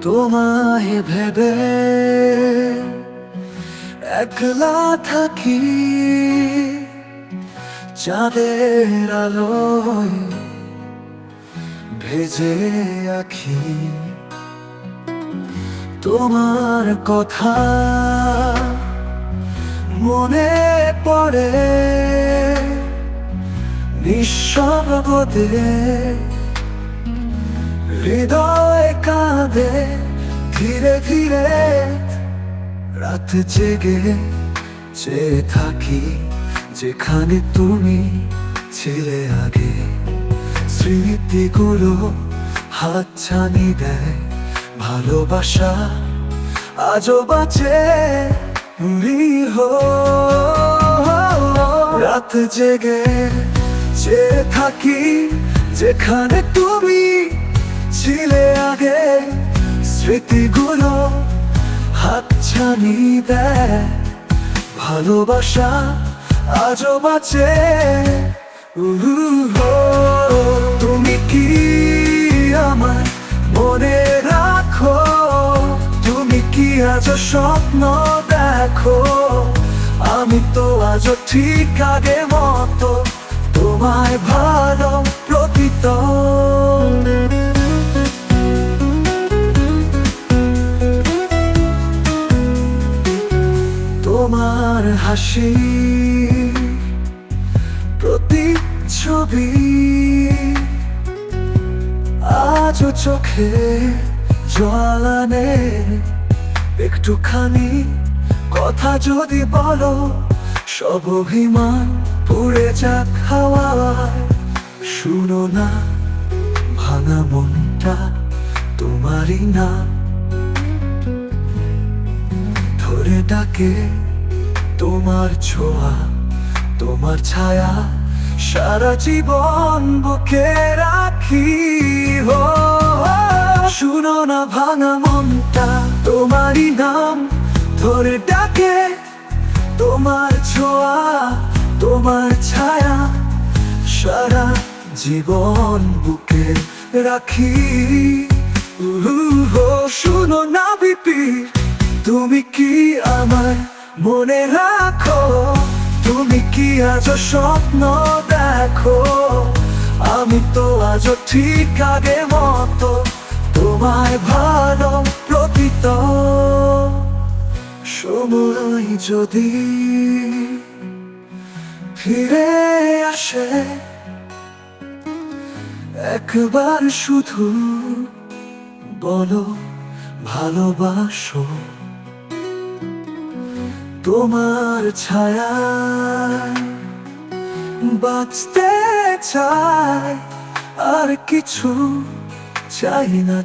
তোমায় ভেবে একলা থাকি, চাঁদের আলোয় ভেজে আঁখি। তোমার কথা মনে পড়ে নিঃশব্দে, হৃদয় কাঁদে ধীরে ধীরে। রাত জেগে চেয়ে থাকি যেখানে তুমি ছিলে আগে। স্মৃতিগুলো হাতছানি দেয়, ভালোবাসা আজও বাঁচে নিরীহ। রাত জেগে চেয়ে থাকি যেখানে তুমি ছিলে আগে। স্মৃতিগুলো হাতছানি দেয়, ভালোবাসা আজও বাঁচে। তুমি কি আমার মনে রাখো? তুমি কি আজও স্বপ্ন দেখো? আমি তো আজও ঠিক আগের মতো তোমায় ভালো প্রকৃত। তোমার হাসি প্রতিচ্ছবি আজও চোখে জল আনে। একটুখানি কথা যদি বলো, সব অভিমান পুড়ে যাক হাওয়ায়। শুনো না ভাঙা মনটা তোমারই না, ধরে ডাকে তোমার ছোঁয়া, তোমার ছায়া সারা জীবন বুকে রাখি। শুনো না ভাঙা মনটা তোমারই নাম, ধরে ডাকে তোমার ছোঁয়া, তোমার ছায়া সারা জীবন বুকে রাখি। শুনো না বিপি, তুমি কি আমার মনে রাখো? তুমি কি আজও স্বপ্ন দেখো? আমি তো আজও ঠিক আগের মতো তোমায় ভালো প্রকৃত। সময় যদি ফিরে আসে, একবার শুধু বলো ভালোবাসো। তোমার ছায়ায় বাঁচতে চাই, আর কিছু চাই না।